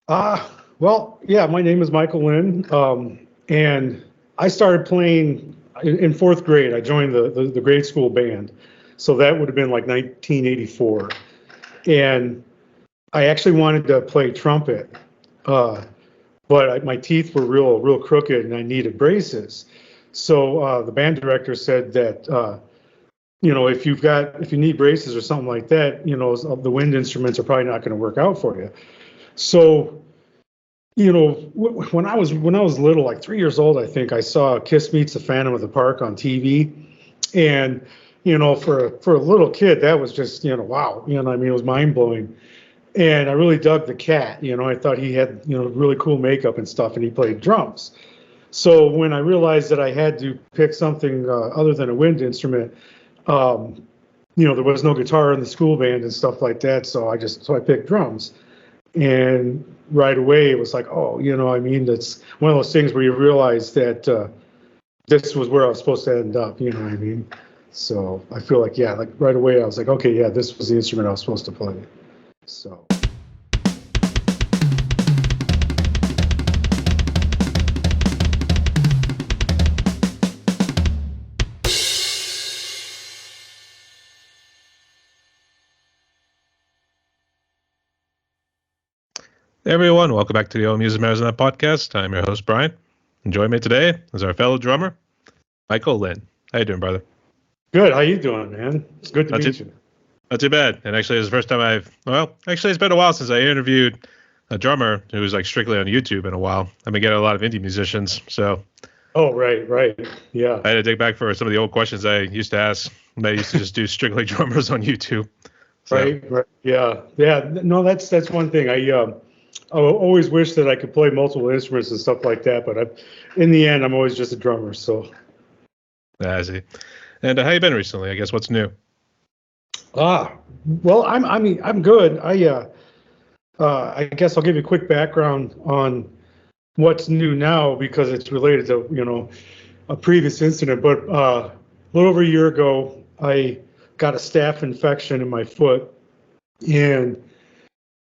Well, yeah, my name is Michael Linn, and I started playing in fourth grade. I joined the grade school band, so that would have been like 1984. And I actually wanted to play trumpet, uh, but my teeth were real crooked, and I needed braces. So the band director said that if you need braces or something like that, the wind instruments are probably not going to work out for you. So when I was little, like 3 years old, I think I saw Kiss Meets the Phantom of the Park on TV, and for a little kid, that was just wow, I mean, it was mind blowing, and I really dug the cat. I thought he had really cool makeup and stuff, and he played drums. So when I realized that I had to pick something other than a wind instrument, there was no guitar in the school band and stuff like that, so I picked drums. And right away, it was like, oh, I mean, that's one of those things where you realize that this was where I was supposed to end up, you know what I mean? So I feel like, yeah, like right away, I was like, okay, yeah, this was the instrument I was supposed to play. So. Hey everyone, welcome back to the All Music Matters Net podcast. I'm your host, Brian. And joining me today is our fellow drummer, Michael Linn. How you doing, brother? Good. How you doing, man? It's good to meet you. Not too bad. And actually, it's the first time it's been a while since I interviewed a drummer who was like strictly on YouTube in a while. I've been getting a lot of indie musicians, so. Oh, right. Yeah. I had to dig back for some of the old questions I used to ask when I used to just do strictly drummers on YouTube. So. Right. Yeah. No, that's one thing. I always wish that I could play multiple instruments and stuff like that, but in the end, I'm always just a drummer. So. I see. And how you been recently? I guess what's new? Well, I'm good. I guess I'll give you a quick background on what's new now because it's related to a previous incident. But a little over a year ago, I got a staph infection in my foot, and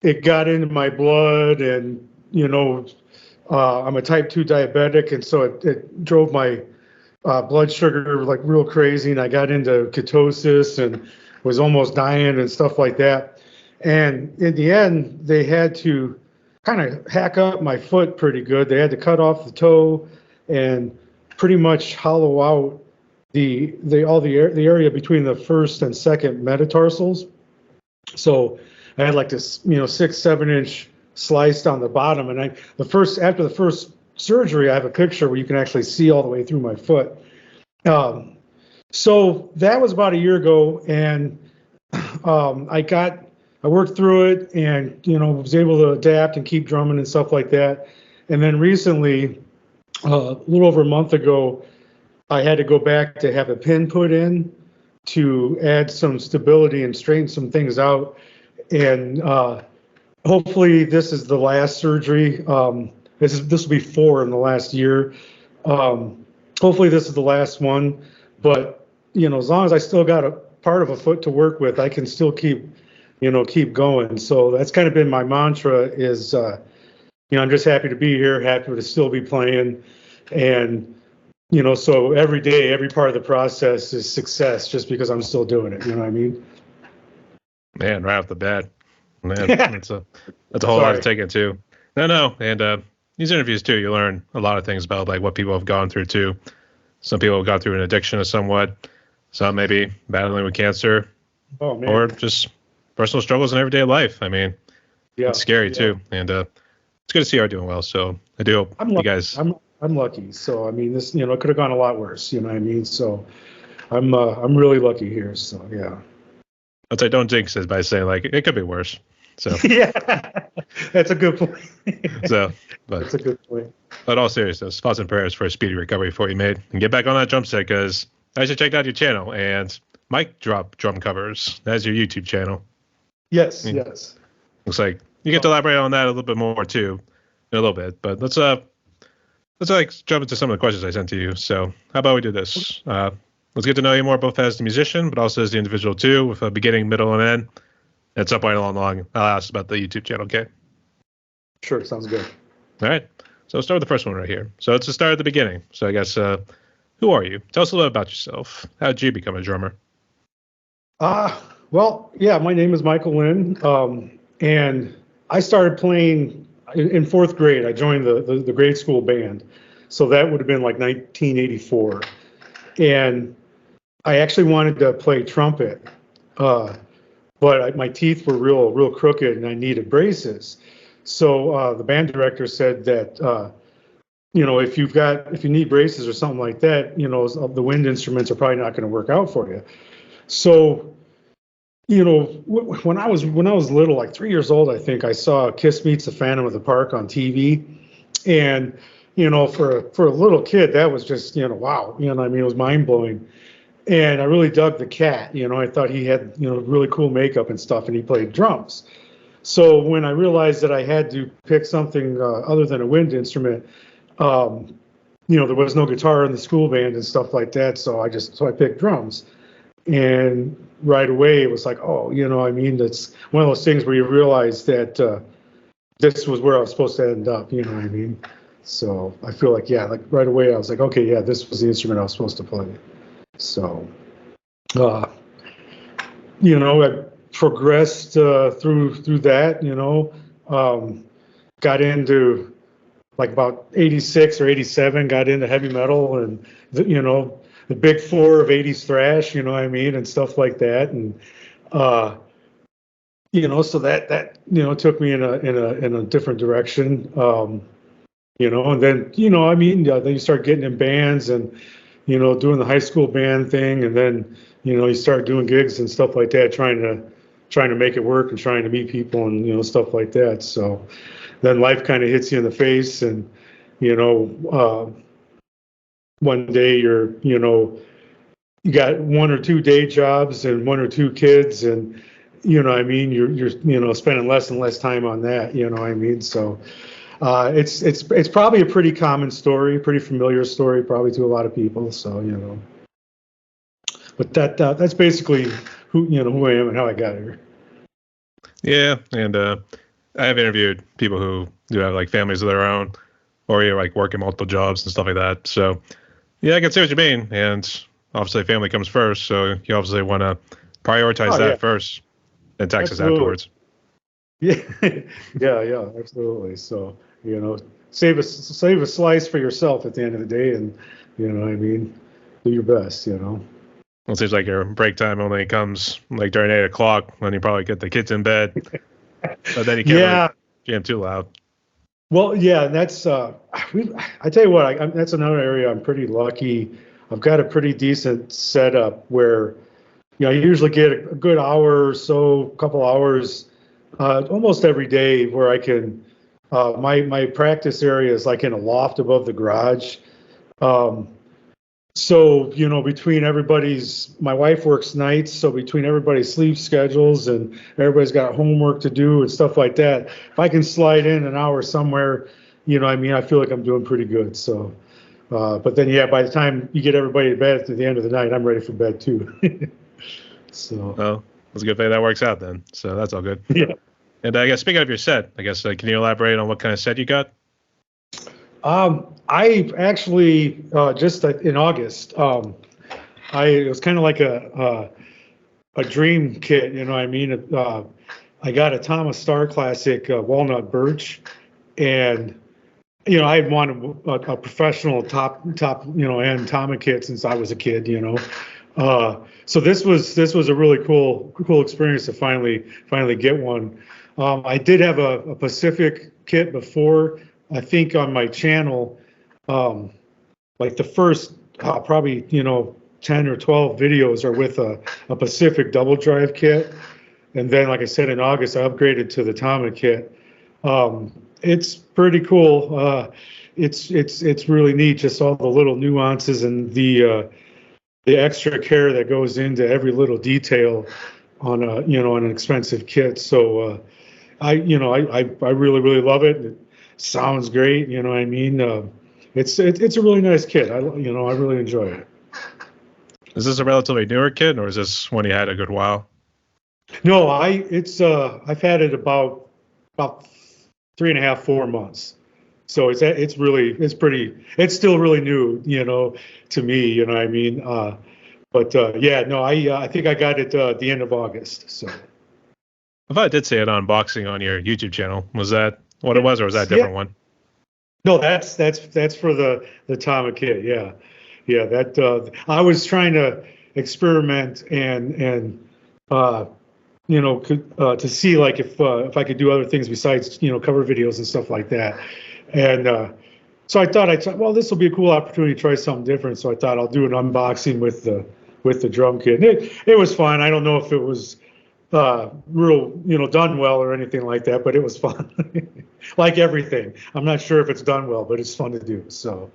it got into my blood, and I'm a type 2 diabetic, and so it drove my blood sugar like real crazy, and I got into ketosis and was almost dying and stuff like that. And in the end, they had to kind of hack up my foot pretty good. They had to cut off the toe and pretty much hollow out the area between the first and second metatarsals. So I had like this 6-7 inch slice on the bottom, and after the first surgery, I have a picture where you can actually see all the way through my foot. So that was about a year ago, and I worked through it, and was able to adapt and keep drumming and stuff like that. And then recently, a little over a month ago, I had to go back to have a pin put in to add some stability and straighten some things out. And hopefully this is the last surgery. This will be 4 in the last year. Hopefully this is the last one. But as long as I still got a part of a foot to work with, I can still keep going. So that's kind of been my mantra is, I'm just happy to be here, happy to still be playing. And, so every day, every part of the process is success just because I'm still doing it. You know what I mean? Man, right off the bat. Man, that's a whole lot to take in too. No. And these interviews too, you learn a lot of things about like what people have gone through too. Some people have gone through an addiction of somewhat. Some maybe battling with cancer. Oh, man. Or just personal struggles in everyday life. I mean, it's scary too. And it's good to see you are doing well. So I do hope you guys. I'm lucky. So I mean, this it could have gone a lot worse. You know what I mean? So I'm really lucky here. So yeah. I'd say don't jinx it by saying like it could be worse. So yeah, that's a good point. That's a good point. But all seriousness, thoughts and prayers for a speedy recovery for you made, and get back on that drum set because I should check out your channel and Mike Drop Drum Covers. That's your YouTube channel. Yes, yes. Looks like you get to elaborate on that a little bit more too, in a little bit. But let's jump into some of the questions I sent to you. So how about we do this? Let's get to know you more both as the musician, but also as the individual too, with a beginning, middle, and end. At some point along the line, I'll ask about the YouTube channel, okay? Sure, sounds good. All right. So let's start with the first one right here. So let's just start at the beginning. So I guess, who are you? Tell us a little about yourself. How did you become a drummer? Well, yeah, my name is Michael Linn, and I started playing in fourth grade. I joined the grade school band, so that would have been like 1984, and I actually wanted to play trumpet, but my teeth were real crooked, and I needed braces. So the band director said that if you need braces or something like that, the wind instruments are probably not going to work out for you. So when I was little, like 3 years old, I think I saw Kiss Meets the Phantom of the Park on TV, and for a little kid, that was just wow, I mean, it was mind blowing, and I really dug the cat. I thought he had really cool makeup and stuff, and he played drums. So when I realized that I had to pick something other than a wind instrument, there was no guitar in the school band and stuff like that, so I picked drums. And right away it was like, oh, I mean, that's one of those things where you realize that this was where I was supposed to end up, what I mean? So I feel like, yeah, like right away I was like, okay, yeah, this was the instrument I was supposed to play. So, I progressed through that, got into like about 86 or 87, got into heavy metal and, the big four of 80s thrash, what I mean, and stuff like that. And, so that took me in a different direction, and then, then you start getting in bands and, doing the high school band thing. And then, you start doing gigs and stuff like that, trying to make it work and trying to meet people and, stuff like that. So then life kind of hits you in the face and, one day you got one or two day jobs and one or two kids and, I mean, you're spending less and less time on that, what I mean? So, it's probably a pretty common story, pretty familiar story, probably to a lot of people. So, but that's basically who I am and how I got here. Yeah. And, I have interviewed people who do have like families of their own or you're like working multiple jobs and stuff like that. So yeah, I can see what you mean. And obviously family comes first. So you obviously want to prioritize that first and taxes afterwards. Yeah. yeah, absolutely. So, save a slice for yourself at the end of the day. And, what I mean, do your best, Well, it seems like your break time only comes like during 8 o'clock when you probably get the kids in bed. But then you can't really jam too loud. Well, yeah, that's I tell you what, that's another area I'm pretty lucky. I've got a pretty decent setup where, I usually get a good hour or so, couple hours, almost every day where I can. My practice area is like in a loft above the garage. So, between my wife works nights, so between everybody's sleep schedules and everybody's got homework to do and stuff like that, if I can slide in an hour somewhere, I mean, I feel like I'm doing pretty good. So, but then, yeah, by the time you get everybody to bed at the end of the night, I'm ready for bed too. So. Well, that's a good thing that works out then. So that's all good. Yeah. And I guess speaking of your set, I guess, can you elaborate on what kind of set you got? I actually just in August, it was kind of like a dream kit, I mean. I got a Thomas Star Classic walnut birch, and I had wanted a professional top end Tama kit since I was a kid, So this was a really cool experience to finally get one. I did have a Pacific kit before. I think on my channel, like the first probably 10 or 12 videos are with a Pacific double drive kit, and then like I said in August I upgraded to the Tama kit. It's pretty cool. It's really neat, just all the little nuances and the extra care that goes into every little detail on an expensive kit. So I really love it. It sounds great. What I mean. It's a really nice kit. I really enjoy it. Is this a relatively newer kit, or is this one you had a good while? No, I've had it about 3.5, 4 months. So it's still really new, to me, you know what I mean? Yeah, no, I think I got it at the end of August. So. I thought I did see an unboxing on your YouTube channel. Was that what it was, or was that a different one? No, that's for the Tama kit. Yeah, yeah. That I was trying to experiment and to see like if I could do other things besides cover videos and stuff like that. And so I thought well, this will be a cool opportunity to try something different. So I thought I'll do an unboxing with the drum kit. And it was fun. I don't know if it was real, done well or anything like that, but it was fun. Like everything. I'm not sure if it's done well, but it's fun to do. So.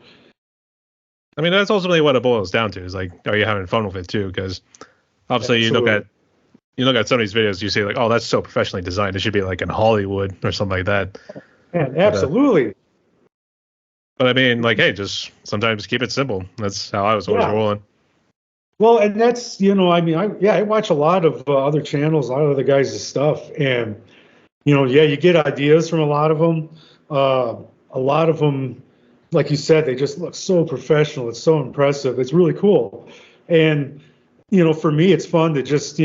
I mean, that's ultimately what it boils down to, is like, are you having fun with it too? Because obviously you look at some of these videos, you say like, oh, that's so professionally designed. It should be like in Hollywood or something like that. Man, absolutely. But I mean, like, hey, just sometimes keep it simple. That's how I was always rolling. Well, and that's, I watch a lot of other channels, a lot of other guys' stuff, and, you get ideas from a lot of them. A lot of them, like you said, they just look so professional. It's so impressive. It's really cool. And, for me, it's fun to just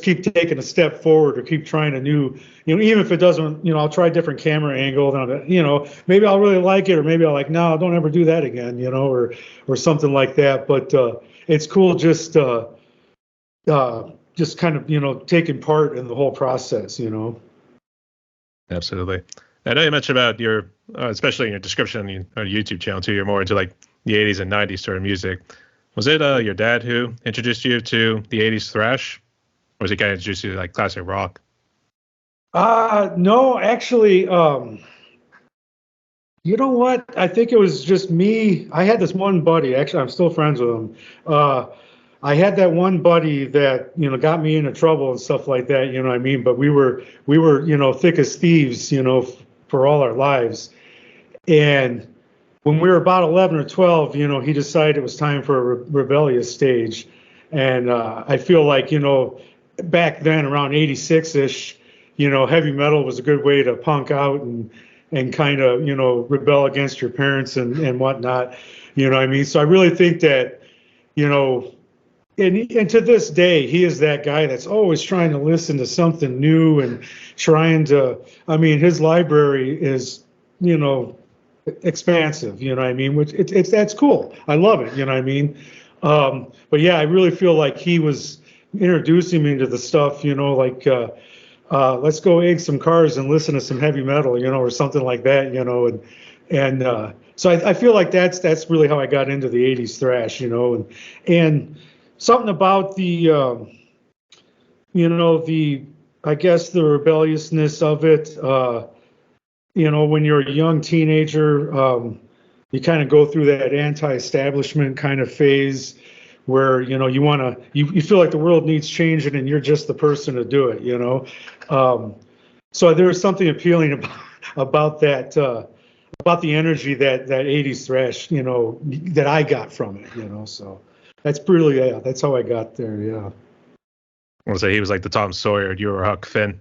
keep taking a step forward or keep trying a new, even if it doesn't, I'll try a different camera angle. And, maybe I'll really like it, or maybe I'll like, no, don't ever do that again, or something like that. But it's cool just kind of, taking part in the whole process, Absolutely. I know you mentioned about your, especially in your description on your YouTube channel too, you're more into like the 80s and 90s sort of music. Was it your dad who introduced you to the 80s thrash? Or was he kind of introduced you to like classic rock? No, actually, you know what? I think it was just me. I had this one buddy. Actually, I'm still friends with him. I had that one buddy that got me into trouble and stuff like that. You know what I mean? But we were thick as thieves, for all our lives. And when we were about 11 or 12, he decided it was time for a rebellious stage. And I feel like back then around 86-ish, heavy metal was a good way to punk out and kind of, rebel against your parents and whatnot. You know what I mean? So I really think that, and to this day, he is that guy that's always trying to listen to something new and trying to, his library is, expansive, you know what I mean? Which that's cool. I love it, you know what I mean? But yeah, I really feel like he was introducing me to the stuff, like, let's go egg some cars and listen to some heavy metal, or something like that, and so I feel like that's really how I got into the 80s thrash, and something about the, I guess the rebelliousness of it, when you're a young teenager, you kind of go through that anti-establishment kind of phase where, you feel like the world needs changing and you're just the person to do it, So there was something appealing about that, about the energy that 80s thrash, that I got from it, so that's really, that's how I got there. Yeah. I want to say he was like the Tom Sawyer, and you were Huck Finn.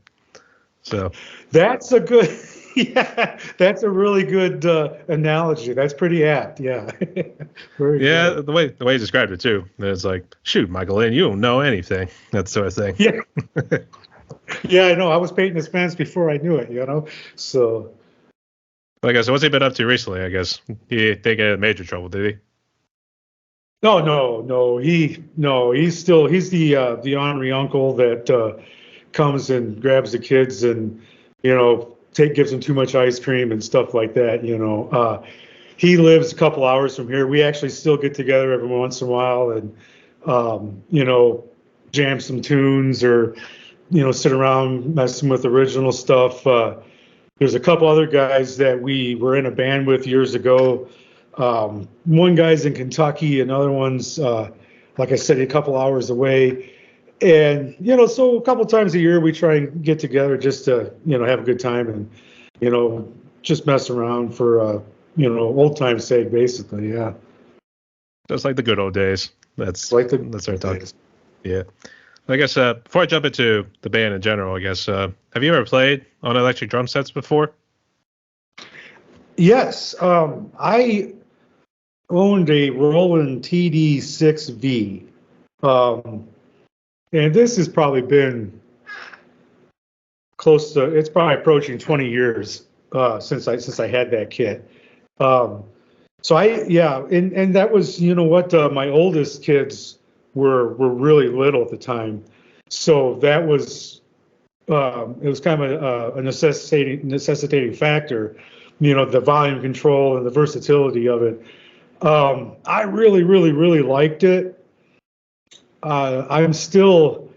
So that's a good, yeah, that's a really good analogy. That's pretty apt. Yeah. Very good. The way you described it too. It's like, shoot, Michael Linn, you don't know anything. That sort of thing. Yeah. Yeah, I know. I was painting his fence before I knew it, So. I guess what's he been up to recently? I guess he didn't get in major trouble, did he? No. He's the ornery uncle that comes and grabs the kids and gives them too much ice cream and stuff like that. He lives a couple hours from here. We actually still get together every once in a while and jam some tunes or sit around messing with original stuff. There's a couple other guys that we were in a band with years ago. One guy's in Kentucky, another one's, like I said, a couple hours away. And, so a couple times a year we try and get together just to, have a good time and, just mess around for, old time's sake, basically. Yeah. Just like the good old days. That's our talk. Yeah. I guess before I jump into the band in general, I guess have you ever played on electric drum sets before? Yes, I owned a Roland TD6V, um, and this has probably been close to. It's probably approaching 20 years since I had that kit. Um, so and that was, you know what, my oldest kids were really little at the time, so that was it was kind of a necessitating factor, you know, the volume control and the versatility of it. I really, really, really liked it. I'm still,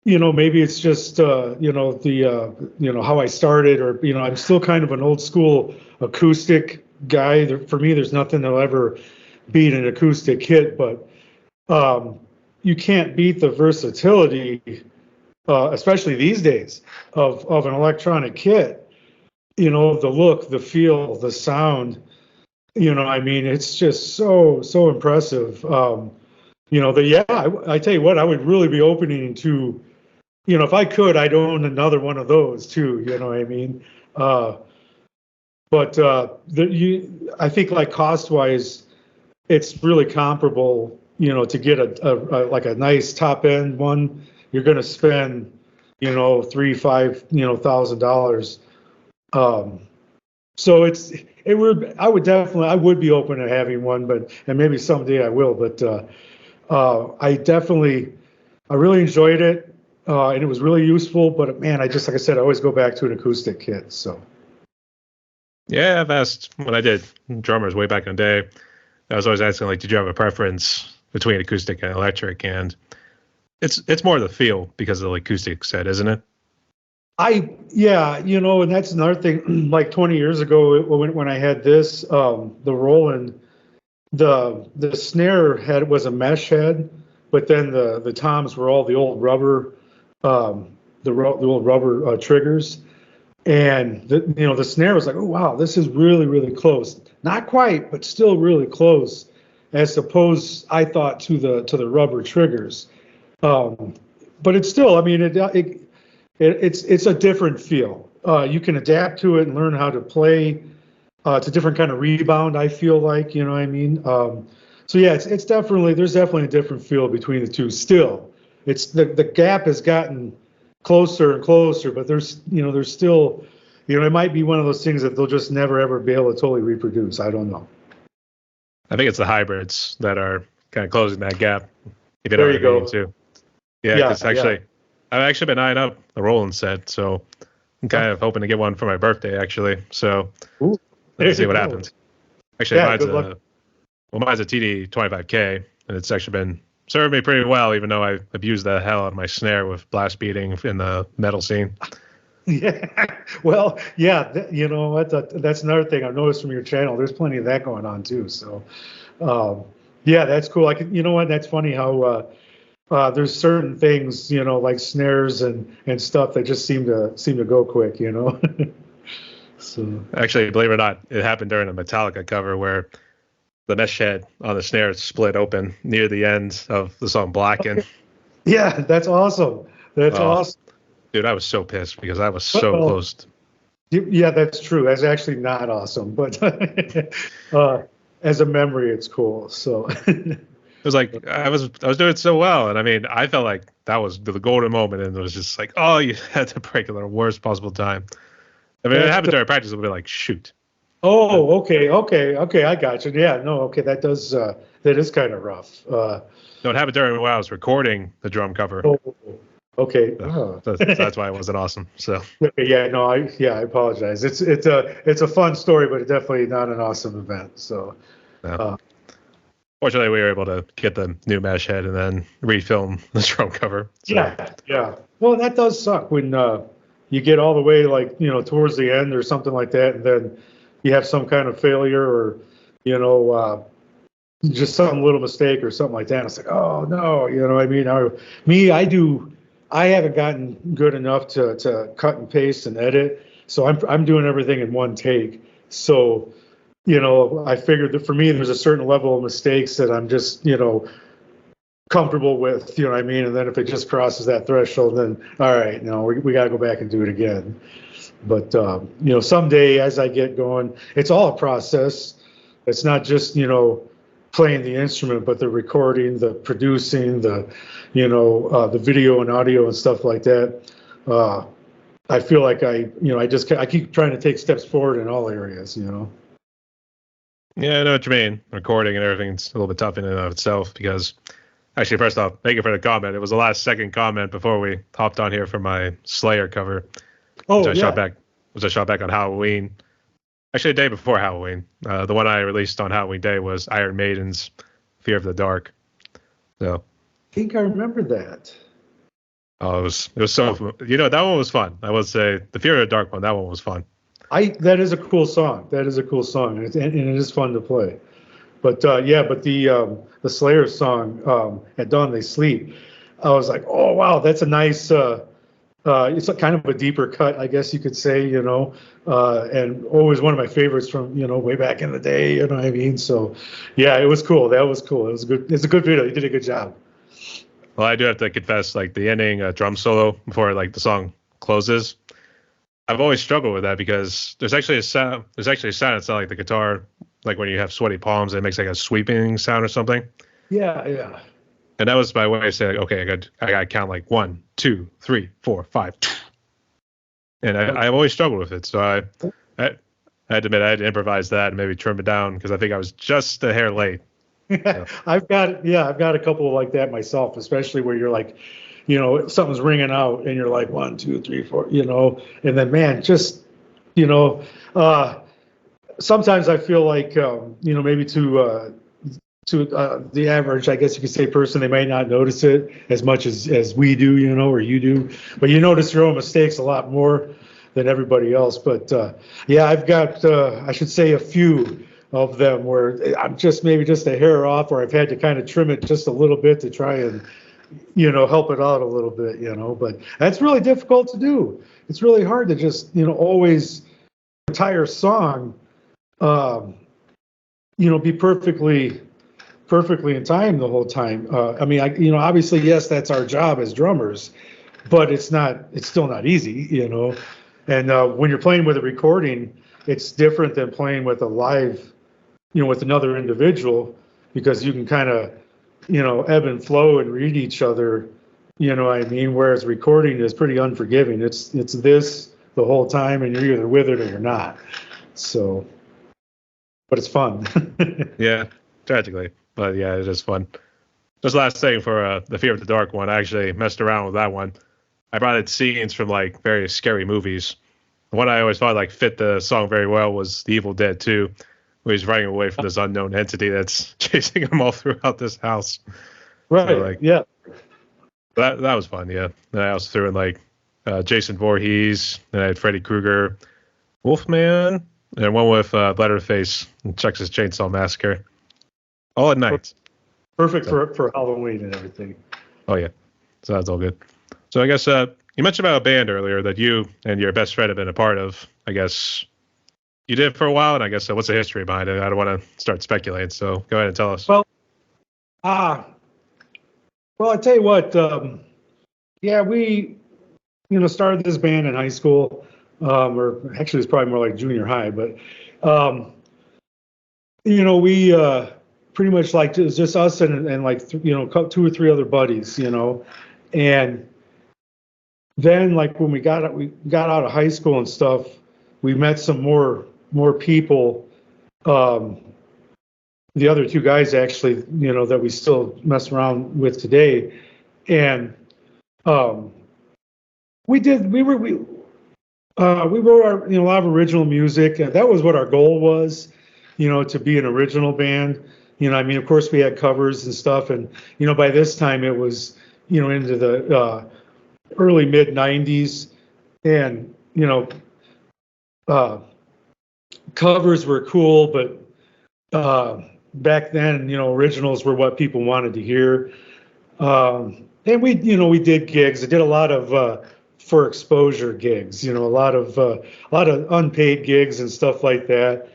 you know, maybe it's just, you know, you know, how I started, or, you know, I'm still kind of an old school acoustic guy. For me, there's nothing that'll ever beat an acoustic hit, but you can't beat the versatility, especially these days, of an electronic kit. You know, the look, the feel, the sound. You know, I mean, it's just so impressive. You know, I tell you what, I would really be opening to, you know, if I could, I'd own another one of those too. You know what I mean? But I think, like, cost wise, it's really comparable. You know, to get a like a nice top end one, you're going to spend, you know, $3,000-5,000. So I would be open to having one, and maybe someday I will. But I really enjoyed it, and it was really useful. But man, like I said, I always go back to an acoustic kit. So. Yeah, I've asked when I did drummers way back in the day. I was always asking, like, did you have a preference between acoustic and electric? And it's more the feel because of the acoustic set, isn't it? Yeah, you know, and that's another thing. Like 20 years ago, when I had this, the Roland, the snare head was a mesh head, but then the toms were all the old rubber, the old rubber triggers, and you know, the snare was like, oh wow, this is really, really close. Not quite, but still really close, as opposed, I thought, to the rubber triggers. But it's still, I mean, it's a different feel. You can adapt to it and learn how to play to different kind of rebound, I feel like, you know what I mean? So yeah, there's definitely a different feel between the two still. It's the gap has gotten closer and closer, but there's still, you know, it might be one of those things that they'll just never ever be able to totally reproduce. I don't know. I think it's the hybrids that are kind of closing that gap. If you know There what you I go. mean, too. Yeah, it's actually, I've actually been eyeing up the Roland set, so I'm kind of hoping to get one for my birthday, actually. So Ooh, let's see what happens. Actually, yeah, good luck. mine's a TD25K, and it's actually been serving me pretty well, even though I've abused the hell out of my snare with blast beating in the metal scene. Yeah, well, yeah, you know what? That's another thing I've noticed from your channel. There's plenty of that going on too. So, yeah, that's cool. You know what? That's funny how there's certain things, you know, like snares and stuff that just seem to go quick, you know. So Actually, believe it or not, it happened during a Metallica cover where the mesh head on the snare split open near the end of the song Blackened. yeah, that's awesome. That's awesome. Dude, I was so pissed because I was so close. Yeah, that's true. That's actually not awesome, but as a memory, it's cool. So It was like I was doing so well, and I mean, I felt like that was the golden moment, and it was just like, oh, you had to break it at the worst possible time. I mean, it happened during practice. It would be like, shoot. Oh, okay, I got you. Yeah, no, okay, that is kind of rough. No, it happened during when I was recording the drum cover. Oh, okay. That's why it wasn't awesome. So yeah, no, I apologize. It's a fun story, but definitely not an awesome event. So, fortunately, we were able to get the new mesh head and then refilm the drum cover. So. Yeah. Well, that does suck when you get all the way, like, you know, towards the end or something like that, and then you have some kind of failure, or, you know, just some little mistake or something like that. It's like, oh no, you know what I mean? I haven't gotten good enough to cut and paste and edit, so I'm doing everything in one take. So, you know, I figured that for me, there's a certain level of mistakes that I'm just, you know, comfortable with, you know what I mean? And then if it just crosses that threshold, then all right, no, we got to go back and do it again. But, you know, someday as I get going, it's all a process. It's not just, you know, playing the instrument, but the recording, the producing, the, you know, the video and audio and stuff like that. I feel like I keep trying to take steps forward in all areas, you know. Yeah, I know what you mean. Recording and everything's a little bit tough in and of itself because, actually, first off, thank you for the comment. It was the last second comment before we hopped on here for my Slayer cover. Oh, which I shot back on Halloween. Actually, the day before Halloween. The one I released on Halloween Day was Iron Maiden's Fear of the Dark. So I think I remember that. oh, it was so, you know, that one was fun. I would say the Fear of the Dark one, that one was fun. That is a cool song. That is a cool song, and it is fun to play. But the Slayer song, At Dawn They Sleep, I was like, oh wow, that's a nice. It's a kind of a deeper cut, I guess you could say, you know, and always one of my favorites from, you know, way back in the day, you know what I mean? So, yeah, it was cool. That was cool. It was good. It's a good video. You did a good job. Well, I do have to confess, like the ending drum solo before like the song closes, I've always struggled with that because there's actually a sound. There's actually a sound. It's not like the guitar, like when you have sweaty palms, it makes like a sweeping sound or something. Yeah, yeah. And that was my way of saying, okay, I got to count like 1, 2, 3, 4, 5. And I've always struggled with it. So I had to admit I had to improvise that and maybe trim it down because I think I was just a hair late. So. I've got a couple like that myself, especially where you're like, you know, something's ringing out and you're like 1, 2, 3, 4, you know, and then man, just, you know, sometimes I feel like, you know, maybe to the average, I guess you could say, person, they might not notice it as much as we do, you know, or you do, but you notice your own mistakes a lot more than everybody else. But yeah, I've got, I should say, a few of them where I'm just maybe just a hair off, or I've had to kind of trim it just a little bit to try and, you know, help it out a little bit, you know, but that's really difficult to do. It's really hard to just, you know, always entire song, you know, be perfectly in time the whole time. I mean, you know, obviously, yes, that's our job as drummers, but it's still not easy, you know, and when you're playing with a recording, it's different than playing with a live, you know, with another individual, because you can kind of, you know, ebb and flow and read each other, you know what I mean? Whereas recording is pretty unforgiving. It's this the whole time, and you're either with it or you're not. So, but it's fun. Yeah, tragically. But yeah, it is fun. Just last thing for the Fear of the Dark one, I actually messed around with that one. I brought in scenes from like various scary movies. The one I always thought like fit the song very well was The Evil Dead 2. Where he's running away from this unknown entity that's chasing him all throughout this house. Right. So, like, yeah. That was fun. Yeah. Then I also threw in like Jason Voorhees. Then I had Freddy Krueger, Wolfman, and one with Leatherface and Texas Chainsaw Massacre. All at night. Perfect for Halloween and everything. Oh yeah. So that's all good. So I guess you mentioned about a band earlier that you and your best friend have been a part of. I guess. You did for a while, and I guess what's the history behind it? I don't want to start speculating, so go ahead and tell us. Well, I tell you what, yeah, we, you know, started this band in high school, or actually it's probably more like junior high, but, you know, we pretty much like it was just us and like, you know, 2 or 3 other buddies, you know, and then like when we got out of high school and stuff, we met some more people. The other 2 guys actually, you know, that we still mess around with today, and we wrote our, you know, a lot of original music, and that was what our goal was, you know, to be an original band. You know, I mean, of course we had covers and stuff, and you know, by this time it was, you know, into the early mid '90s, and you know, covers were cool, but back then, you know, originals were what people wanted to hear. And we, you know, we did gigs. I did a lot of for exposure gigs, you know, a lot of unpaid gigs and stuff like that.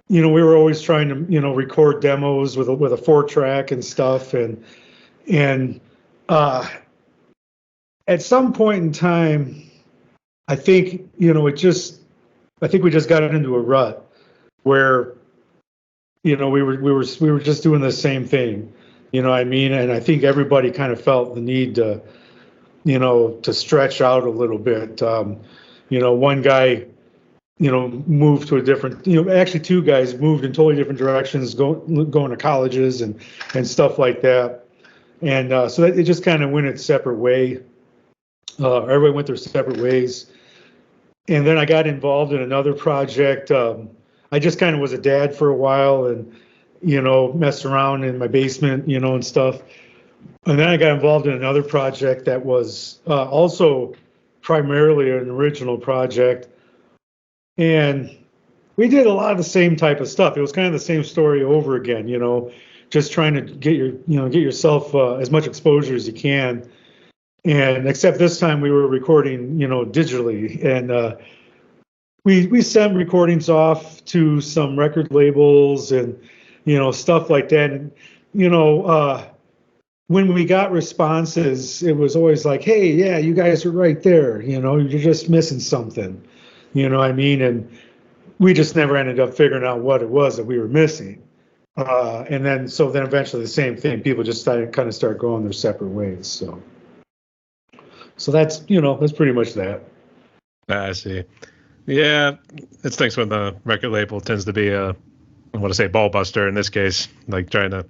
we were always trying to, record demos with a 4-track and stuff. And uh, at some point in time, I think, I think we just got into a rut where, we were just doing the same thing, what I mean? And I think everybody kind of felt the need to, to stretch out a little bit. One guy, moved to a different, actually 2 guys moved in totally different directions, going to colleges and stuff like that. And so that it just kind of went its separate way. Everybody went their separate ways. And then I got involved in another project. I just kind of was a dad for a while and, messed around in my basement, and stuff. And then I got involved in another project that was also primarily an original project. And we did a lot of the same type of stuff. It was kind of the same story over again, just trying to get yourself as much exposure as you can. And except this time we were recording, digitally, and we sent recordings off to some record labels and, stuff like that. And, when we got responses, it was always like, hey, yeah, you guys are right there. You're just missing something, what I mean? And we just never ended up figuring out what it was that we were missing. And then eventually the same thing, people just start going their separate ways. So that's, that's pretty much that. I see. Yeah, it stinks when the record label tends to be I want to say ball buster in this case, like trying to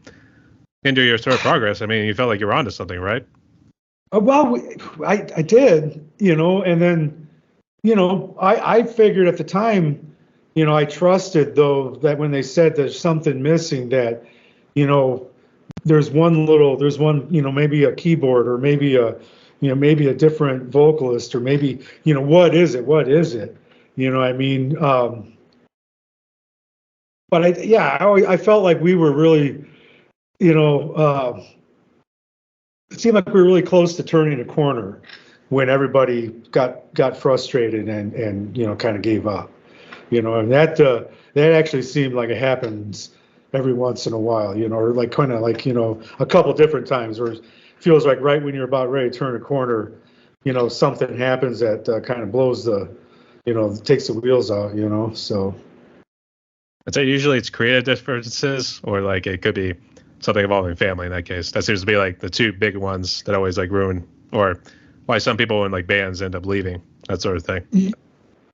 hinder your sort of progress. I mean, you felt like you were onto something, right? Well, I did, and then, I figured at the time, I trusted though that when they said there's something missing that, there's one, maybe a keyboard or maybe maybe a different vocalist or maybe, what is it? What is it? What I mean? But I felt like we were really, it seemed like we were really close to turning a corner when everybody got frustrated and kind of gave up, and that actually seemed like it happens every once in a while, or like kind of like, a couple different times where it feels like right when you're about ready to turn a corner, something happens that kind of blows takes the wheels out, so. I'd say usually it's creative differences, or like it could be something involving family in that case. That seems to be like the 2 big ones that always like ruin, or why some people in like bands end up leaving, that sort of thing.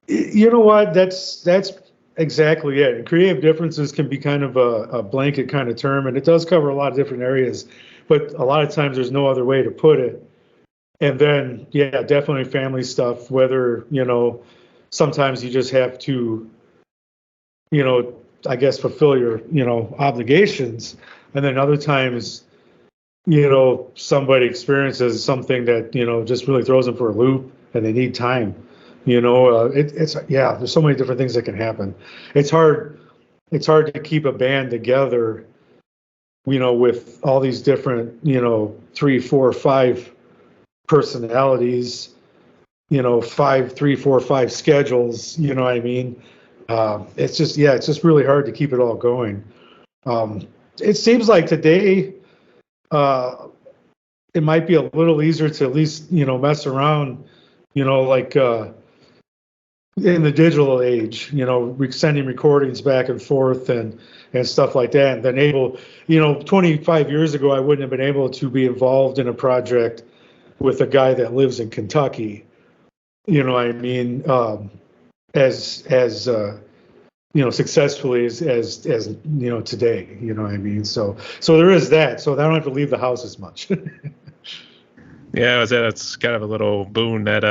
You know what? That's exactly it. And creative differences can be kind of a blanket kind of term, and it does cover a lot of different areas, but a lot of times there's no other way to put it. And then, yeah, definitely family stuff, whether, sometimes you just have to, I guess, fulfill your, obligations. And then other times, somebody experiences something that, just really throws them for a loop and they need time. It's there's so many different things that can happen. It's hard to keep a band together, with all these different, 3, 4, 5 personalities, 5, 3, 4, 5 schedules, what I mean? It's just really hard to keep it all going. It seems like today, it might be a little easier to at least, mess around, like, in the digital age, sending recordings back and forth and stuff like that. And then 25 years ago, I wouldn't have been able to be involved in a project with a guy that lives in Kentucky, what I mean, as successfully as today, what I mean. So there is that. So I don't have to leave the house as much. Yeah, I would say that's kind of a little boon that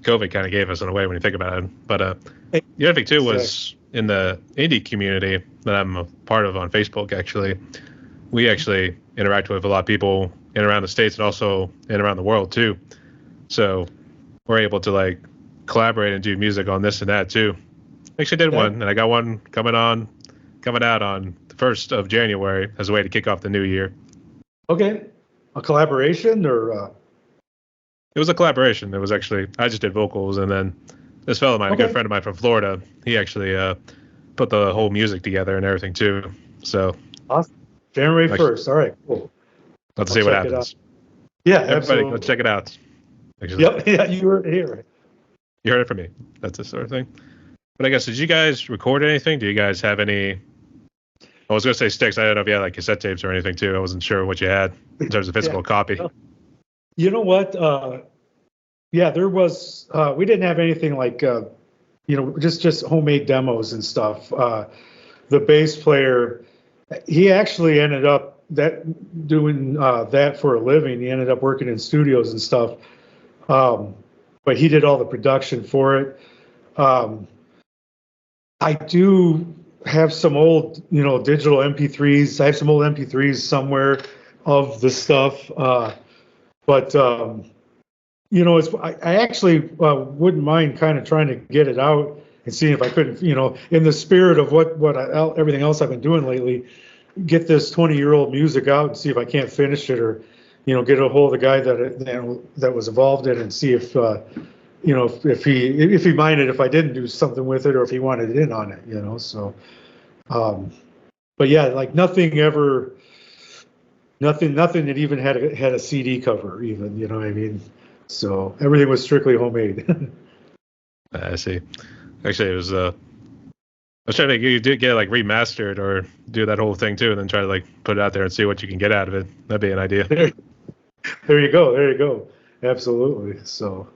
COVID kind of gave us in a way when you think about it. But the other thing too was in the indie community that I'm a part of on Facebook. Actually, we actually interact with a lot of people in around the States and also in around the world too. So we're able to like collaborate and do music on this and that too. Actually did one, and I got one coming out on the 1st of January as a way to kick off the new year. Okay. A collaboration or? It was a collaboration. It was actually, I just did vocals, and then this fellow of mine, a good friend of mine from Florida, he actually put the whole music together and everything too. So awesome. January 1st. All right, cool. Let's see what happens. Yeah, everybody, absolutely. go check it out. Actually, yep, yeah, you heard it here. You heard it from me. That's the sort of thing. But I guess, did you guys record anything? Do you guys have any? I was gonna say sticks. I don't know if you had like cassette tapes or anything too. I wasn't sure what you had in terms of physical copy. You know what? Yeah, there was. We didn't have anything like, just homemade demos and stuff. The bass player, he actually ended up doing that for a living. He ended up working in studios and stuff. But he did all the production for it. I do have some old, digital MP3s. I have some old MP3s somewhere of the stuff. But I actually wouldn't mind kind of trying to get it out and seeing if I couldn't, in the spirit of everything else I've been doing lately, get this 20-year-old music out and see if I can't finish it, or, get a hold of the guy that was involved in it and see if, if he minded if I didn't do something with it, or if he wanted in on it, so. But yeah, like nothing that even had a CD cover, even, you know what I mean? So everything was strictly homemade. I see. Actually, it was I was trying to you do get like remastered or do that whole thing too, and then try to like put it out there and see what you can get out of it. That'd be an idea. There you go. Absolutely. So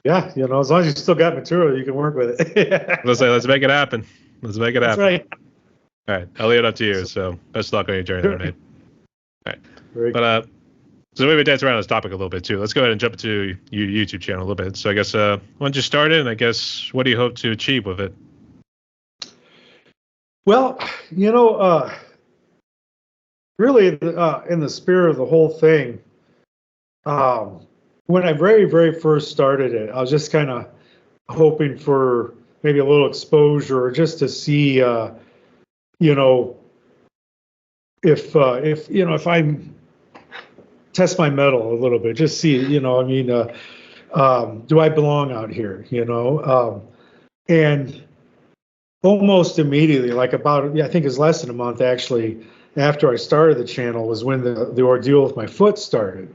yeah, as long as you still got material, you can work with it. Let's make it happen. That's right. All right, I'll leave it up to you. So best of luck on your journey there, mate. All right. But so maybe dance around this topic a little bit too. Let's go ahead and jump into your YouTube channel a little bit. So I guess why don't you start it, and I guess what do you hope to achieve with it? Well, really in the spirit of the whole thing, when I very, very first started it, I was just kind of hoping for maybe a little exposure, just to see, if I test my mettle a little bit, just see, do I belong out here, and almost immediately, like I think it was less than a month actually, after I started the channel, was when the ordeal with my foot started.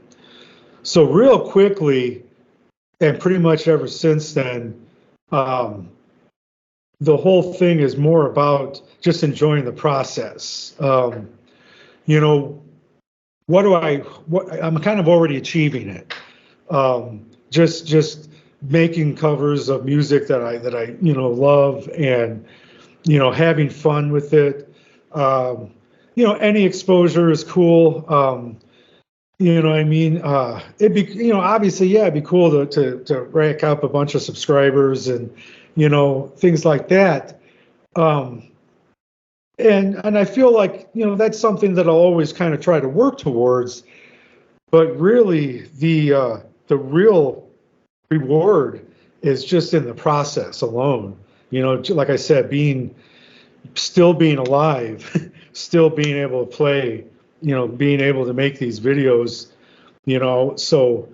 So real quickly, and pretty much ever since then, the whole thing is more about just enjoying the process. I'm kind of already achieving it. Just making covers of music that I love, and having fun with it. Any exposure is cool. What I mean? It'd be, obviously, yeah, it'd be cool to rack up a bunch of subscribers and, things like that. And I feel like, that's something that I'll always kind of try to work towards. But really, the real reward is just in the process alone. Like I said, still being alive, still being able to play, being able to make these videos, so,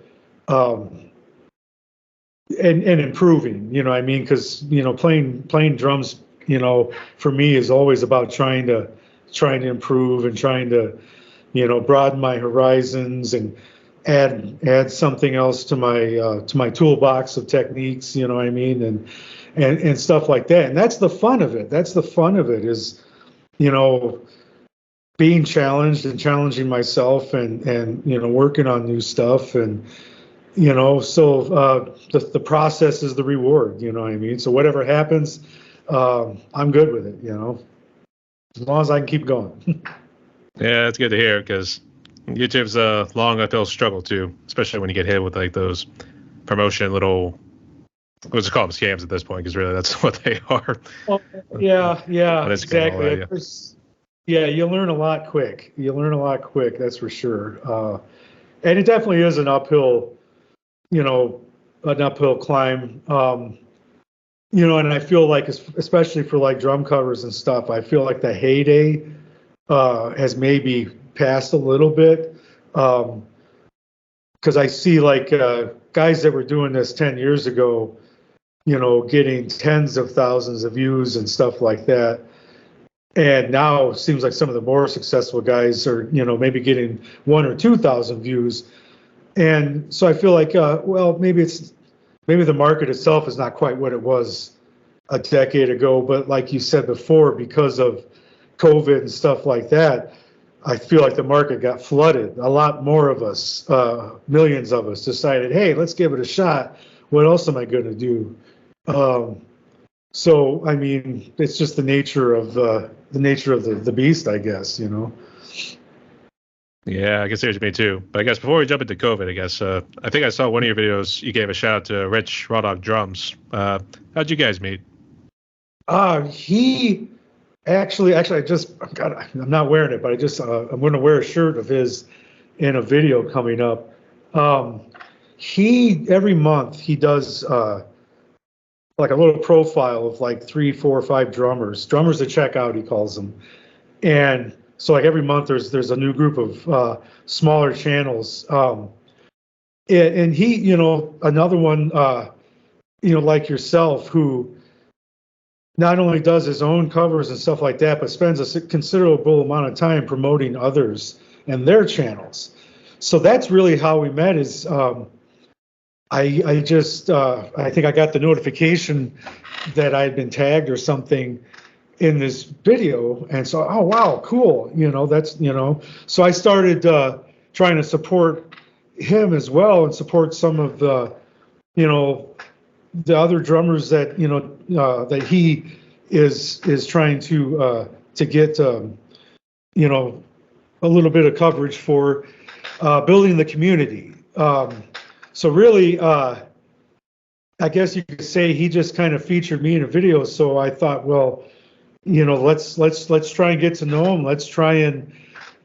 and improving, I mean, because, playing drums, for me is always about trying to improve and trying to, broaden my horizons and add something else to my toolbox of techniques, what I mean, and stuff like that. And that's the fun of it. Is, being challenged and challenging myself and working on new stuff, and so the process is the reward, what I mean. So whatever happens, I'm good with it, as long as I can keep going. Yeah, that's good to hear, because YouTube's a long uphill struggle too, especially when you get hit with like those promotion little, what's it called, scams at this point, because really that's what they are. Well, yeah, exactly. Yeah, you learn a lot quick. That's for sure. And it definitely is an uphill climb. And I feel like, especially for like drum covers and stuff, I feel like the heyday has maybe passed a little bit. Because I see like guys that were doing this 10 years ago, getting tens of thousands of views and stuff like that. And now it seems like some of the more successful guys are, maybe getting 1 or 2,000 views. And so I feel like, well, maybe the market itself is not quite what it was a decade ago, but like you said before, because of COVID and stuff like that, I feel like the market got flooded. A lot more of us, millions of us, decided, hey, let's give it a shot. What else am I going to do? So I mean, it's just the nature of the beast, I guess. Yeah, I guess there's me too. But I guess before we jump into COVID, I guess I think I saw one of your videos. You gave a shout out to Rich Raw Dog Drums. How'd you guys meet? He actually, I'm not wearing it, but I'm going to wear a shirt of his in a video coming up. Every month he does like a little profile of like 3, 4, 5 drummers to check out, he calls them. And so like every month there's a new group of smaller channels. And he, another one, like yourself, who not only does his own covers and stuff like that, but spends a considerable amount of time promoting others and their channels. So that's really how we met. Is I think I got the notification that I had been tagged or something in this video, and so, oh wow, cool, so I started trying to support him as well and support some of the other drummers that that he is trying to get a little bit of coverage for building the community. So really, I guess you could say he just kind of featured me in a video. So I thought, well, let's try and get to know him. Let's try and,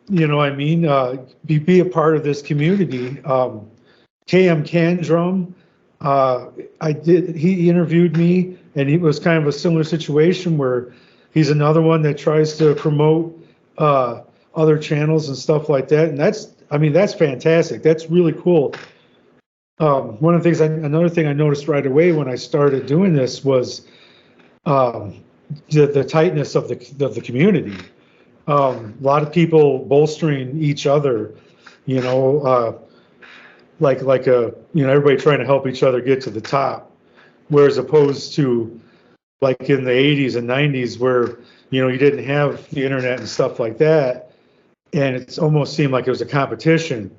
be a part of this community. KM Can Drum, he interviewed me, and it was kind of a similar situation where he's another one that tries to promote other channels and stuff like that. And that's fantastic. That's really cool. Another thing I noticed right away when I started doing this was the tightness of the community. A lot of people bolstering each other, everybody trying to help each other get to the top, whereas opposed to like in the 80s and 90s where you didn't have the internet and stuff like that, and it almost seemed like it was a competition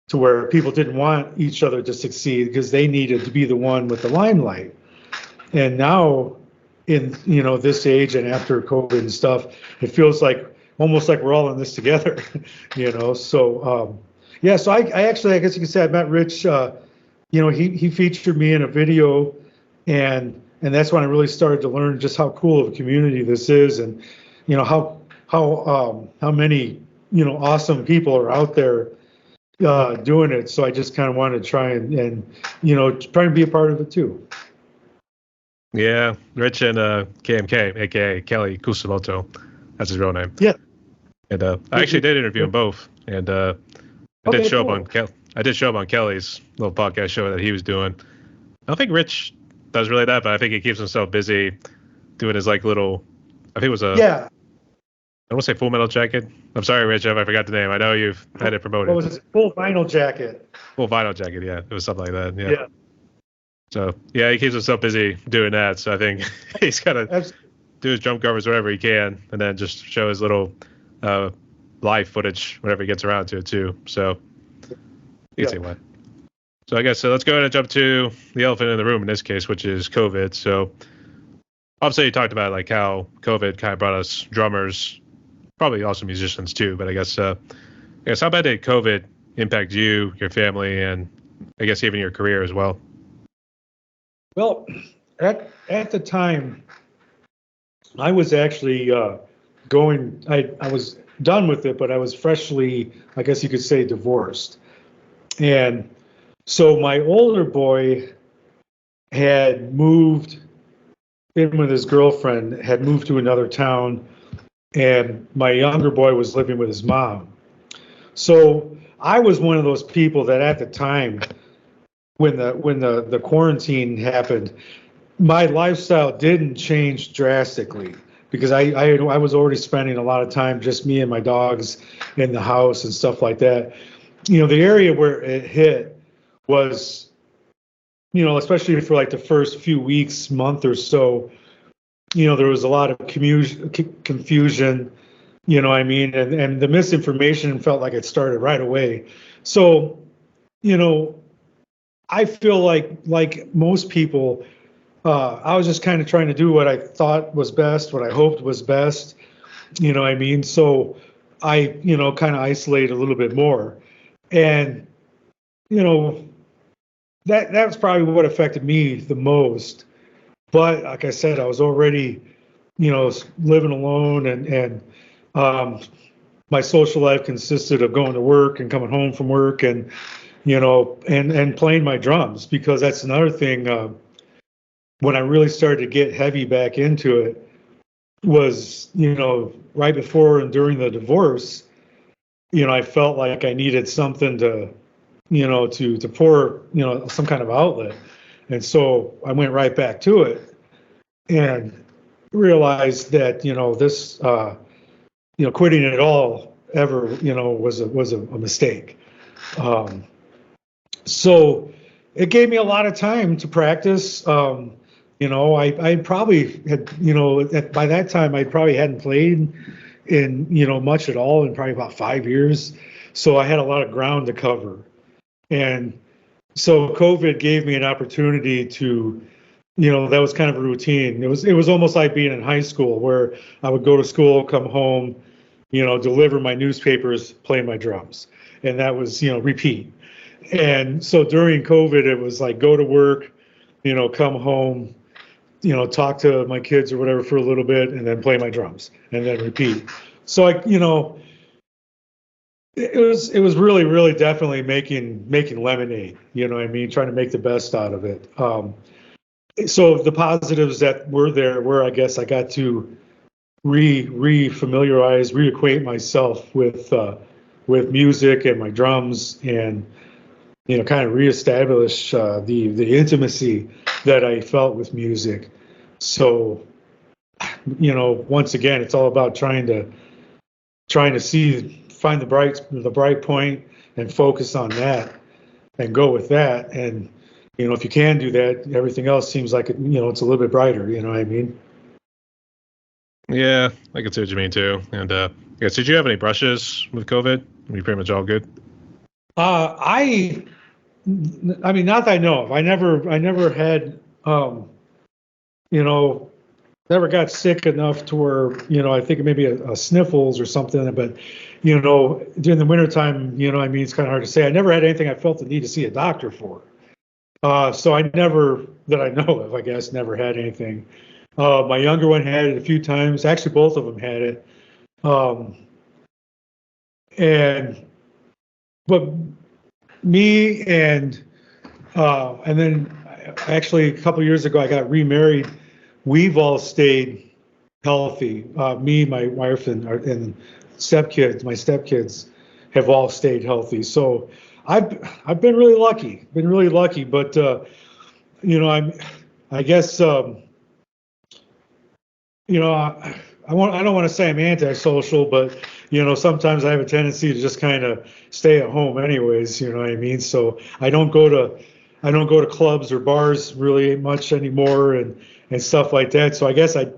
to where people didn't want each other to succeed because they needed to be the one with the limelight. And now in this age and after COVID and stuff, it feels like almost like we're all in this together. So so I actually, I guess you could say I met Rich. He featured me in a video, and that's when I really started to learn just how cool of a community this is, and how many awesome people are out there doing it. So I just kind of wanted to try and try and be a part of it too. Yeah, Rich and KMK, aka Kelly Kusamoto, that's his real name. Yeah. And I actually did interview them both, and I did show up on Kelly's little podcast show that he was doing. I don't think Rich does really that, but I think he keeps himself busy doing his like little. I think it was a. Yeah. I want to say Full Metal Jacket. I'm sorry, Rich, if I forgot the name. I know you've had it promoted. What was it? Full Vinyl Jacket. Full Vinyl Jacket, yeah. It was something like that. Yeah. So, yeah, he keeps himself busy doing that. So I think he's got to do his drum covers wherever he can, and then just show his little live footage whenever he gets around to it, too. So, easy one. So I guess let's go ahead and jump to the elephant in the room in this case, which is COVID. So obviously you talked about like how COVID kind of brought us drummers, probably also musicians too, but I guess how bad did COVID impact you, your family, and I guess even your career as well? Well, at the time, I was actually I was done with it, but I was freshly, I guess you could say, divorced. And so my older boy had moved in with his girlfriend, had moved to another town, and my younger boy was living with his mom. So I was one of those people that at the time, when the quarantine happened, my lifestyle didn't change drastically because I was already spending a lot of time just me and my dogs in the house and stuff like that. The area where it hit was, especially for like the first few weeks, month or so, there was a lot of confusion, and the misinformation felt like it started right away. So, I feel like most people, I was just kind of trying to do what I thought was best, what I hoped was best, So I, kind of isolated a little bit more. And, that was probably what affected me the most. But like I said, I was already, living alone, and my social life consisted of going to work and coming home from work, and and playing my drums, because that's another thing. When I really started to get heavy back into it was, right before and during the divorce. I felt like I needed something to, to pour, some kind of outlet. And so I went right back to it and realized that, this, quitting it all ever, was a mistake. So it gave me a lot of time to practice. I probably had, by that time, I probably hadn't played in, much at all in probably about 5 years. So I had a lot of ground to cover. And so COVID gave me an opportunity to, that was kind of a routine. It was almost like being in high school, where I would go to school, come home, deliver my newspapers, play my drums. And that was, repeat. And so during COVID, it was like go to work, come home, talk to my kids or whatever for a little bit, and then play my drums, and then repeat. So it was really, really definitely making lemonade, trying to make the best out of it. So the positives that were there were, I guess, I got to reacquaint myself with music and my drums, and kind of reestablish the intimacy that I felt with music. So, once again, it's all about trying to find the bright point and focus on that and go with that. And, if you can do that, everything else seems like, it's a little bit brighter, you know what I mean? Yeah, I can see what you mean too. And did you have any brushes with COVID? Were you pretty much all good? I mean, not that I know of. I never had, never got sick enough to where, I think maybe a sniffles or something. But, during the wintertime, it's kind of hard to say. I never had anything I felt the need to see a doctor for. So I never, that I know of, I guess, never had anything. My younger one had it a few times. Actually, both of them had it. But me and then actually a couple of years ago, I got remarried. We've all stayed healthy. Me, my wife, and stepkids, my stepkids, have all stayed healthy. So I've been really lucky. But I guess I don't want to say I'm antisocial, but sometimes I have a tendency to just kind of stay at home anyways, you know what I mean? So I don't go to clubs or bars really much anymore, and stuff like that. So I guess I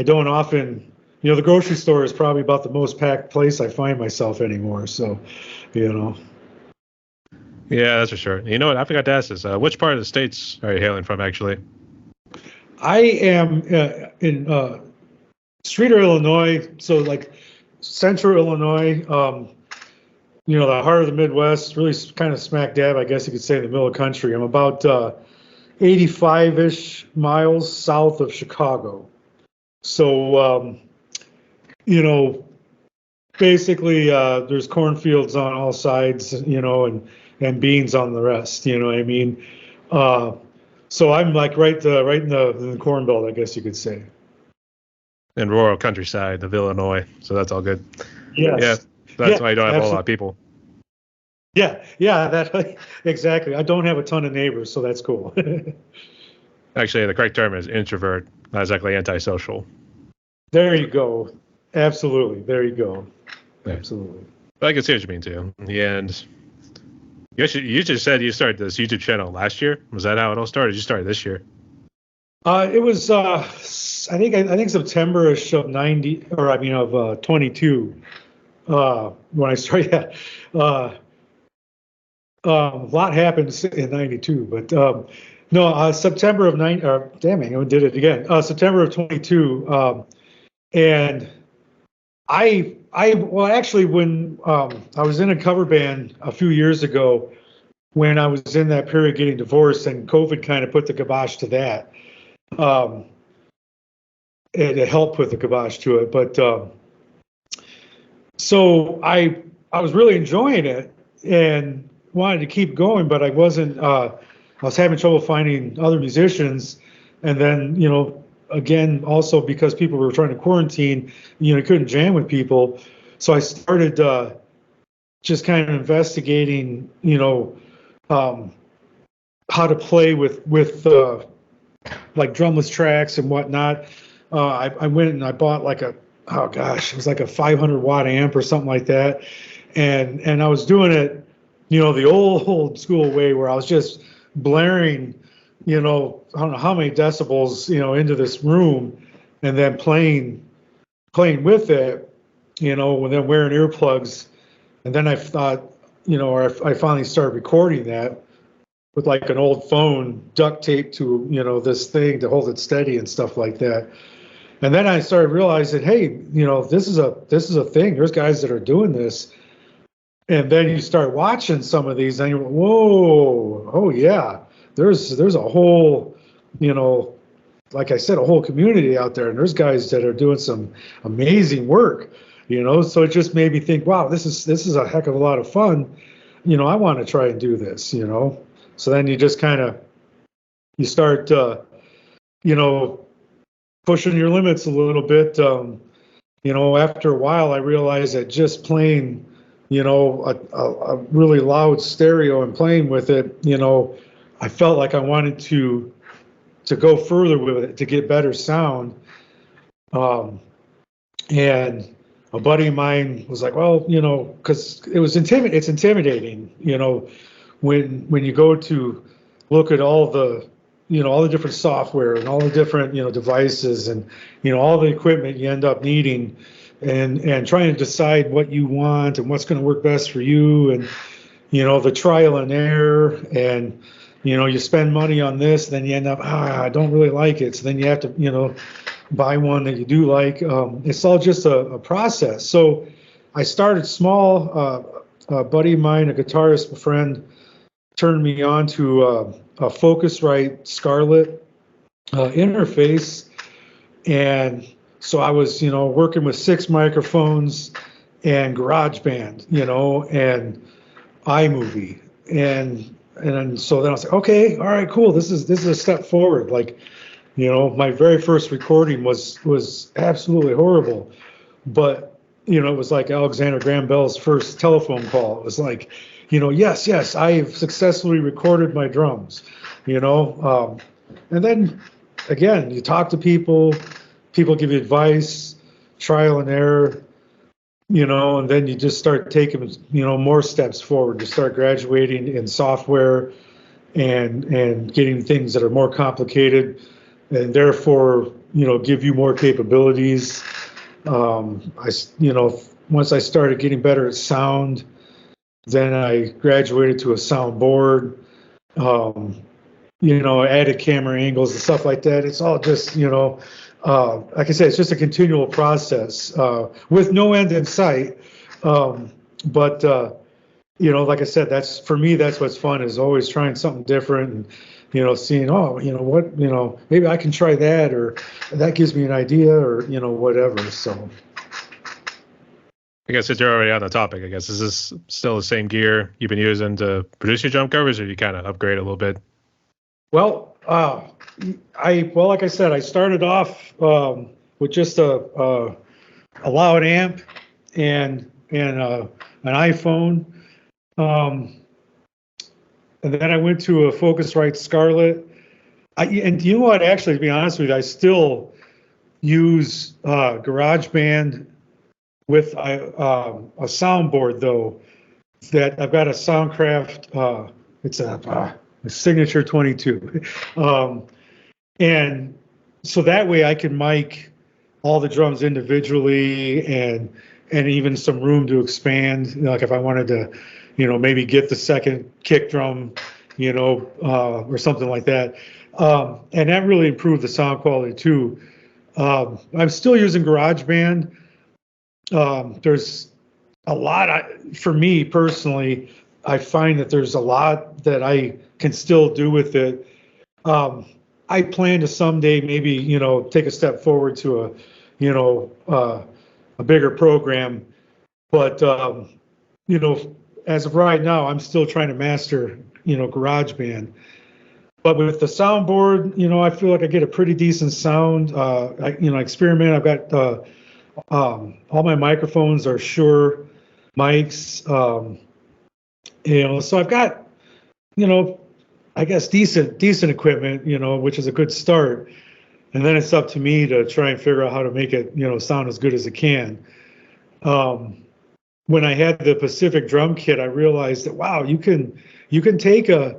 don't often, the grocery store is probably about the most packed place I find myself anymore. So, Yeah, that's for sure. You know what? I forgot to ask this. Which part of the States are you hailing from, actually? I am in Streeter, Illinois. So like central Illinois, the heart of the Midwest, really kind of smack dab, I guess you could say, in the middle of the country. I'm about 85-ish miles south of Chicago. So, basically, there's cornfields on all sides, and beans on the rest, you know what I mean? So I'm like right in the corn belt, I guess you could say. In rural countryside of Illinois, so that's all good. Yes. Yeah, that's why you don't have a whole lot of people. Yeah, that exactly. I don't have a ton of neighbors, so that's cool. Actually, the correct term is introvert, not exactly antisocial. There you go. Absolutely. There you go. Yeah. Absolutely. But I can see what you mean too. And you just said you started this YouTube channel last year. Was that how it all started? You started this year. It was I think September-ish of 22. When I started, yeah. A lot happened in 92, but no, September of 9, damn it, I did it again. September of 22. And well, actually, when I was in a cover band a few years ago, when I was in that period getting divorced, and COVID kind of put the kibosh to that. It helped put the kibosh to it, but so I was really enjoying it and wanted to keep going, but I wasn't. I was having trouble finding other musicians, and then again also because people were trying to quarantine, you couldn't jam with people, so I started just kind of investigating, how to play with like drumless tracks and whatnot. I went and I bought like it was like a 500 watt amp or something like that, and I was doing it, the old school way where I was just blaring, I don't know how many decibels, into this room, and then playing with it, and then wearing earplugs, and then I thought, or I finally started recording that with like an old phone duct taped to this thing to hold it steady and stuff like that. And then I started realizing, hey, this is a thing. There's guys that are doing this. And then you start watching some of these, and you go, whoa, oh yeah, there's a whole, like I said, a whole community out there, and there's guys that are doing some amazing work, So it just made me think, wow, this is a heck of a lot of fun. I want to try and do this, So then you just kind of you start, pushing your limits a little bit. After a while, I realized that just playing, a really loud stereo and playing with it, I felt like I wanted to go further with it to get better sound. And a buddy of mine was like, well, because it's intimidating, when you go to look at all the different software and all the different devices and all the equipment you end up needing, and trying to decide what you want and what's going to work best for you, and the trial and error, and you spend money on this, then you end up, I don't really like it, so then you have to buy one that you do like. It's all just a process. So I started small. A buddy of mine, a guitarist, a friend, turned me on to a Focusrite Scarlett interface, and so I was working with 6 microphones and GarageBand, and iMovie, and so then I was like, okay, all right, cool, this is a step forward. Like, my very first recording was absolutely horrible, but it was like Alexander Graham Bell's first telephone call. It was like, yes, I've successfully recorded my drums, and then again, you talk to people give you advice, trial and error, and then you just start taking, more steps forward. You start graduating in software and getting things that are more complicated and therefore, give you more capabilities. Once I started getting better at sound, then I graduated to a sound board, added camera angles and stuff like that. It's all just, like I said, it's just a continual process with no end in sight. But like I said, that's for me, that's what's fun, is always trying something different and, seeing, maybe I can try that, or that gives me an idea, or, whatever. So. I guess if you're already on the topic, I guess, is this still the same gear you've been using to produce your drum covers, or you kind of upgrade a little bit? Well, like I said, I started off with just a loud amp and an iPhone, and then I went to a Focusrite Scarlett. And you know what? Actually, to be honest with you, I still use GarageBand with a soundboard though. That I've got a Soundcraft. It's a Signature 22, and so that way I can mic all the drums individually and even some room to expand. Like if I wanted to, maybe get the second kick drum, or something like that. And that really improved the sound quality too. I'm still using GarageBand. There's a lot, for me personally, I find that there's a lot that I can still do with it. I plan to someday maybe, take a step forward to a bigger program. But, as of right now, I'm still trying to master, GarageBand. But with the soundboard, I feel like I get a pretty decent sound. I experiment. I've got all my microphones are Shure mics. So I've got, I guess decent equipment, which is a good start. And then it's up to me to try and figure out how to make it, sound as good as it can. When I had the Pacific drum kit, I realized that, wow, you can take a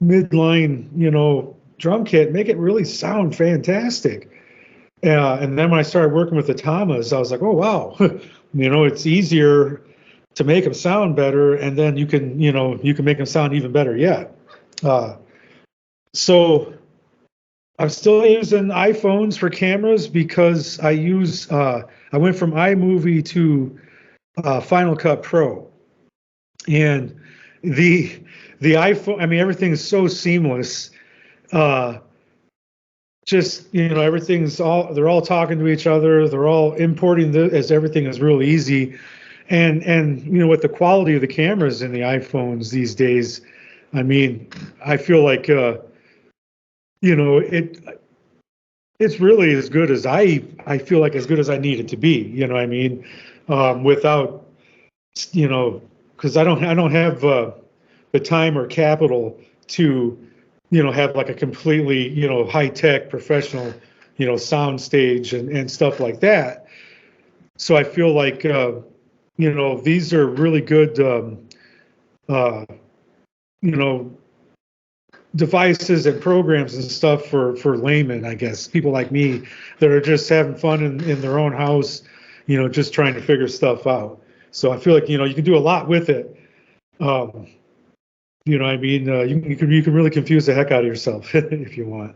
midline, drum kit, make it really sound fantastic. And then when I started working with the Tamas, I was like, oh, wow, it's easier to make them sound better. And then you can make them sound even better yet. So I'm still using iPhones for cameras because I went from iMovie to Final Cut Pro. And the iPhone, I mean, everything is so seamless. They're all talking to each other. They're all importing as everything is real easy. And with the quality of the cameras in the iPhones these days, I mean, I feel like, it's really as good as I feel like as good as I need it to be. I mean, without, because I don't have the time or capital to, have like a completely, high-tech professional, sound stage and stuff like that. So I feel like, these are really good, devices and programs and stuff for laymen, I guess, people like me that are just having fun in their own house, just trying to figure stuff out. So I feel like, you can do a lot with it. I mean, you can really confuse the heck out of yourself if you want.